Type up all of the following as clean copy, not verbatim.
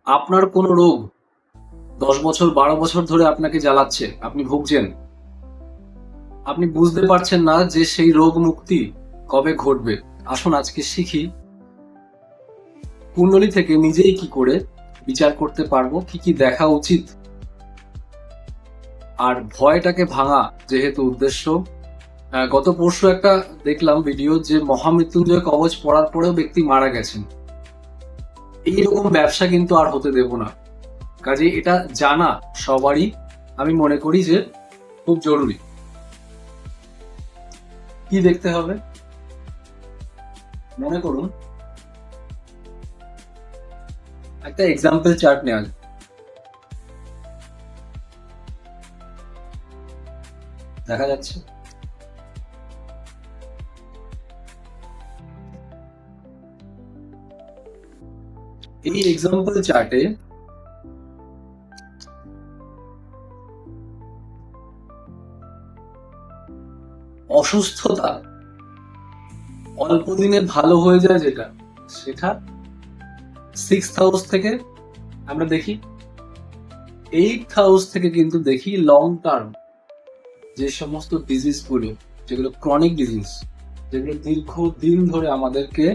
আপনার কোনো রোগ 10 বছর 12 বছর ধরে আপনাকে জ্বালাচ্ছে, আপনি ভুগছেন, আপনি বুঝতে পারছেন না যে সেই রোগ মুক্তি কবে ঘটবে। আসুন আজকে শিখি কুণ্ডলী থেকে নিজেই কি করে বিচার করতে পারবো, কি কি দেখা উচিত, আর ভয়টাকে ভাঙা যেহেতু উদ্দেশ্য। গত পরশু একটা দেখলাম ভিডিও যে মহামৃত্যুঞ্জয় কবচ পড়ার পরেও ব্যক্তি মারা গেছেন। এইরকম ব্যবসা কিন্তু আর হতে দেব না। কাজে এটা জানা সবারই আমি মনে করি যে খুব জরুরি। কি দেখতে হবে মনে করুন, একটা এক্সাম্পল চার্ট নেওয়া যায়। দেখা যাচ্ছে এই এক্সাম্পল চার্টে অসুস্থতা অল্প দিনে ভালো হয়ে যায় যেটা, সেটা 6th হাউস থেকে আমরা দেখি, 8th হাউস থেকে কিন্তু দেখি লং টার্ম যে সমস্ত ডিজিজ গুলো, যেগুলো ক্রনিক ডিজিজ, যেগুলো দীর্ঘদিন ধরে আমাদেরকে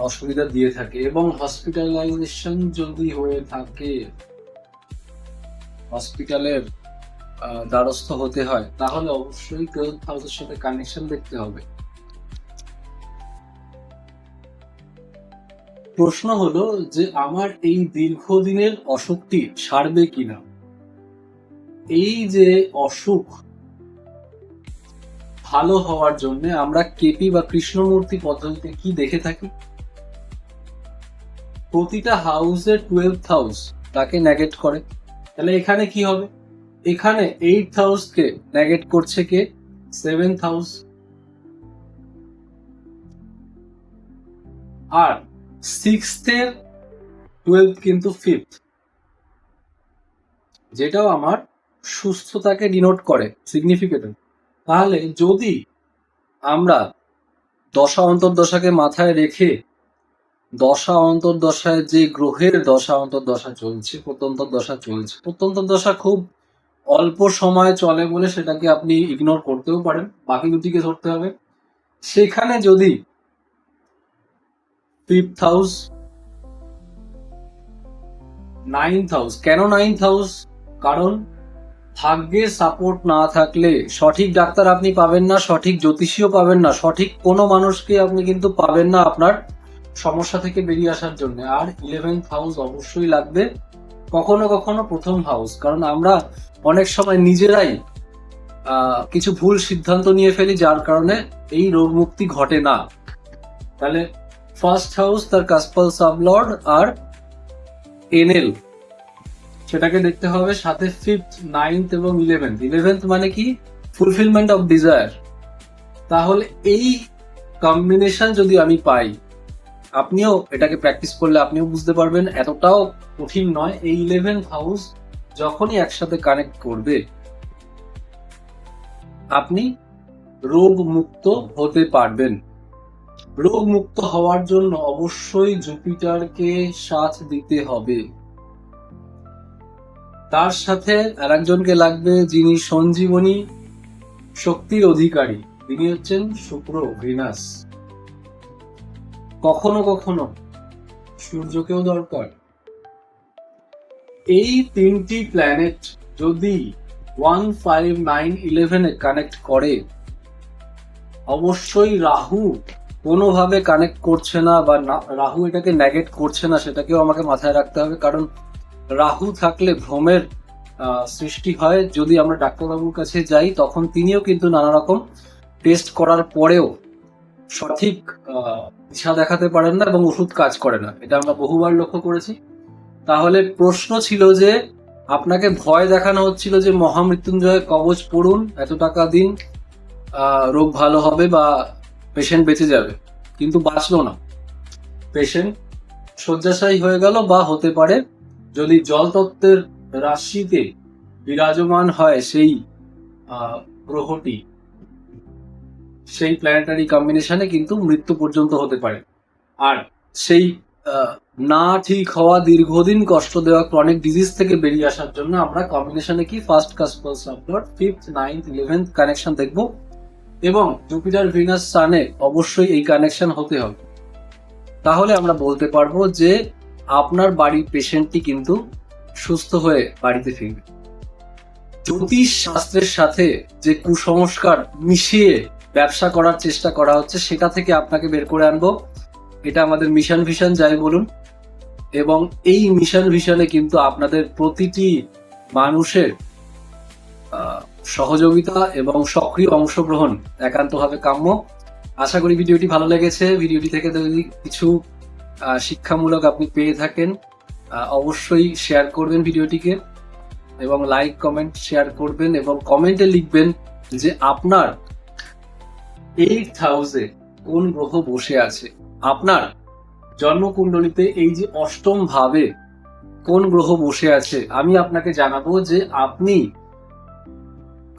অসুবিধা দিয়ে থাকে এবং হসপিটালাইজেশন যদি হয়ে থাকে, হসপিটালের দ্বারস্থ হতে হয়, তাহলে অবশ্যই 12th হাউসের সাথে কানেকশন দেখতে হবে। প্রশ্ন হলো যে আমার এই দীর্ঘদিনের অসুখটি সারবে কিনা। এই যে অসুখ ভালো হওয়ার জন্য আমরা কেপি বা কৃষ্ণমূর্তি পদ্ধতিতে কি দেখে থাকি, প্রতিটা হাউসের 12th হাউস তাকে নেগেট করে। তাহলে এখানে কি হবে, এখানে 8th হাউস কে নেগেট করছে কে, 7th হাউস, আর 6th এর 12th কিন্তু 5th, যেটাও আমার সুস্থতাকে ডিনোট করে সিগনিফিকেন্ট। তাহলে যদি আমরা দশা অন্তর্দশাকে মাথায় রেখে দশা অন্তর্দশায় যে গ্রহের দশা অন্তর্দশা চলছে, প্রত্যন্তর দশা চলছে, প্রত্যন্তর দশা খুব অল্প সময় চলে বলে সেটাকে আপনি ইগনোর করতেও পারেন, বাকি দুটিকে ধরতে হবে। সেখানে যদি 5th হাউস, 9th হাউস, কেন 9th হাউস, কারণ ভাগ্যের সাপোর্ট না থাকলে সঠিক ডাক্তার আপনি পাবেন না, সঠিক জ্যোতিষীও পাবেন না, সঠিক কোনো মানুষকে আপনি কিন্তু পাবেন না আপনার সমস্যা থেকে বেরিয়ে আসার জন্য। আর 11th হাউস অবশ্যই লাগবে, কখনো কখনো প্রথম হাউস, কারণ আমরা অনেক সময় নিজেরাই কিছু ভুল সিদ্ধান্ত নিয়ে ফেলি, যার কারণে এই রোগ মুক্তি ঘটে না। তাহলে ফার্স্ট হাউস তার কাসপাল সাবলর্ড আর এনএল সেটাকে দেখতে হবে, সাথে 5th 9th এবং 11th মানে কি, ফুলফিলমেন্ট অফ ডিজায়ার। তাহলে এই কম্বিনেশন যদি আমি পাই, আপনিও এটাকে প্র্যাকটিস করলে আপনিও বুঝতে পারবেন এতটাও কঠিন নয়। এই 11th হাউস যখনই একসাথে কানেক্ট করবে, আপনি রোগ মুক্ত হতে পারবেন। রোগ মুক্ত হওয়ার জন্য অবশ্যই জুপিটারকে সাথ দিতে হবে, তার সাথে আরেকজনকে লাগবে যিনি সঞ্জীবনী শক্তির অধিকারী, তিনি হচ্ছেন শুক্র, ভিনাস, কখনো কখনো সূর্যকেও দরকার। এই তিনটি প্ল্যানেট যদি 1, 5, 9, 11 এ কানেক্ট করে, অবশ্যই রাহু কোনোভাবে কানেক্ট করছে না বা রাহু এটাকে নেগেট করছে না, সেটাকেও আমাকে মাথায় রাখতে হবে। কারণ রাহু থাকলে ভ্রমের সৃষ্টি হয়। যদি আমরা ডাক্তারবাবুর কাছে যাই, তখন তিনিও কিন্তু নানা রকম টেস্ট করার পরেও সঠিক দিশা দেখাতে পারেন না এবং ওষুধ কাজ করে না, এটা আমরা বহুবার লক্ষ্য করেছি। তাহলে প্রশ্ন ছিল যে আপনাকে ভয় দেখানো হচ্ছিল যে মহামৃত্যুঞ্জয় কবচ পড়ুন, এত টাকা দিন, রোগ ভালো হবে বা পেশেন্ট বেঁচে যাবে, কিন্তু বাঁচলো না, পেশেন্ট শয্যাশায়ী হয়ে গেল। বা হতে পারে যদি জলতত্ত্বের রাশিতে বিরাজমান হয় সেই গ্রহটি, সেই প্ল্যানেটারি কম্বিনেশনে কিন্তু মৃত্যু পর্যন্ত হতে পারে। আর সেই না ঠিক হওয়া, দীর্ঘদিন কষ্ট দেওয়া ক্রনিক ডিজিজ থেকে বেরিয়ে আসার জন্য আমরা কম্বিনেশনে কি first কাস্পল সাপ্লট 5th 9th 11th connection দেখব, এবং জুপিটার ভিনাস সানে অবশ্যই এই কানেকশন হতে হবে। তাহলে আমরা বলতে পারবো যে আপনার বাড়ির পেশেন্টটি কিন্তু সুস্থ হয়ে বাড়িতে ফিরবে। জ্যোতিষ শাস্ত্রের সাথে যে কুসংস্কার মিশিয়ে ব্যবসা করার চেষ্টা করা হচ্ছে সেটা থেকে আপনাকে বের করে আনবো, এটা আমাদের মিশন ভিশন যাই বলুন। এবং এই মিশন ভিশনে কিন্তু আপনাদের প্রতিটি মানুষের সহযোগিতা এবং সক্রিয় অংশগ্রহণ একান্তভাবে কাম্য। আশা করি ভিডিওটি ভালো লেগেছে। ভিডিওটি থেকে যদি কিছু শিক্ষামূলক আপনি পেয়ে থাকেন, অবশ্যই শেয়ার করবেন ভিডিওটিকে, এবং লাইক কমেন্ট শেয়ার করবেন, এবং কমেন্টে লিখবেন যে আপনার 8th হাউসে কোন গ্রহ বসে আছে, আপনার জন্মকুণ্ডলিতে এই যে অষ্টম ভাবে কোন গ্রহ বসে আছে। আমি আপনাকে জানাবো যে আপনি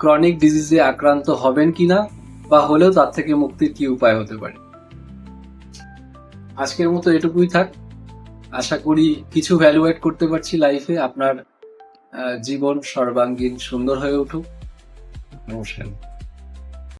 ক্রনিক ডিজিজে আক্রান্ত হবেন কিনা, বা হলেও তার থেকে মুক্তির কি উপায় হতে পারে। আজকের মতো এটুকুই থাক। আশা করি কিছু ভ্যালু অ্যাড করতে পারছি লাইফে, আপনার জীবন সর্বাঙ্গীন সুন্দর হয়ে উঠুক। নমস্কার।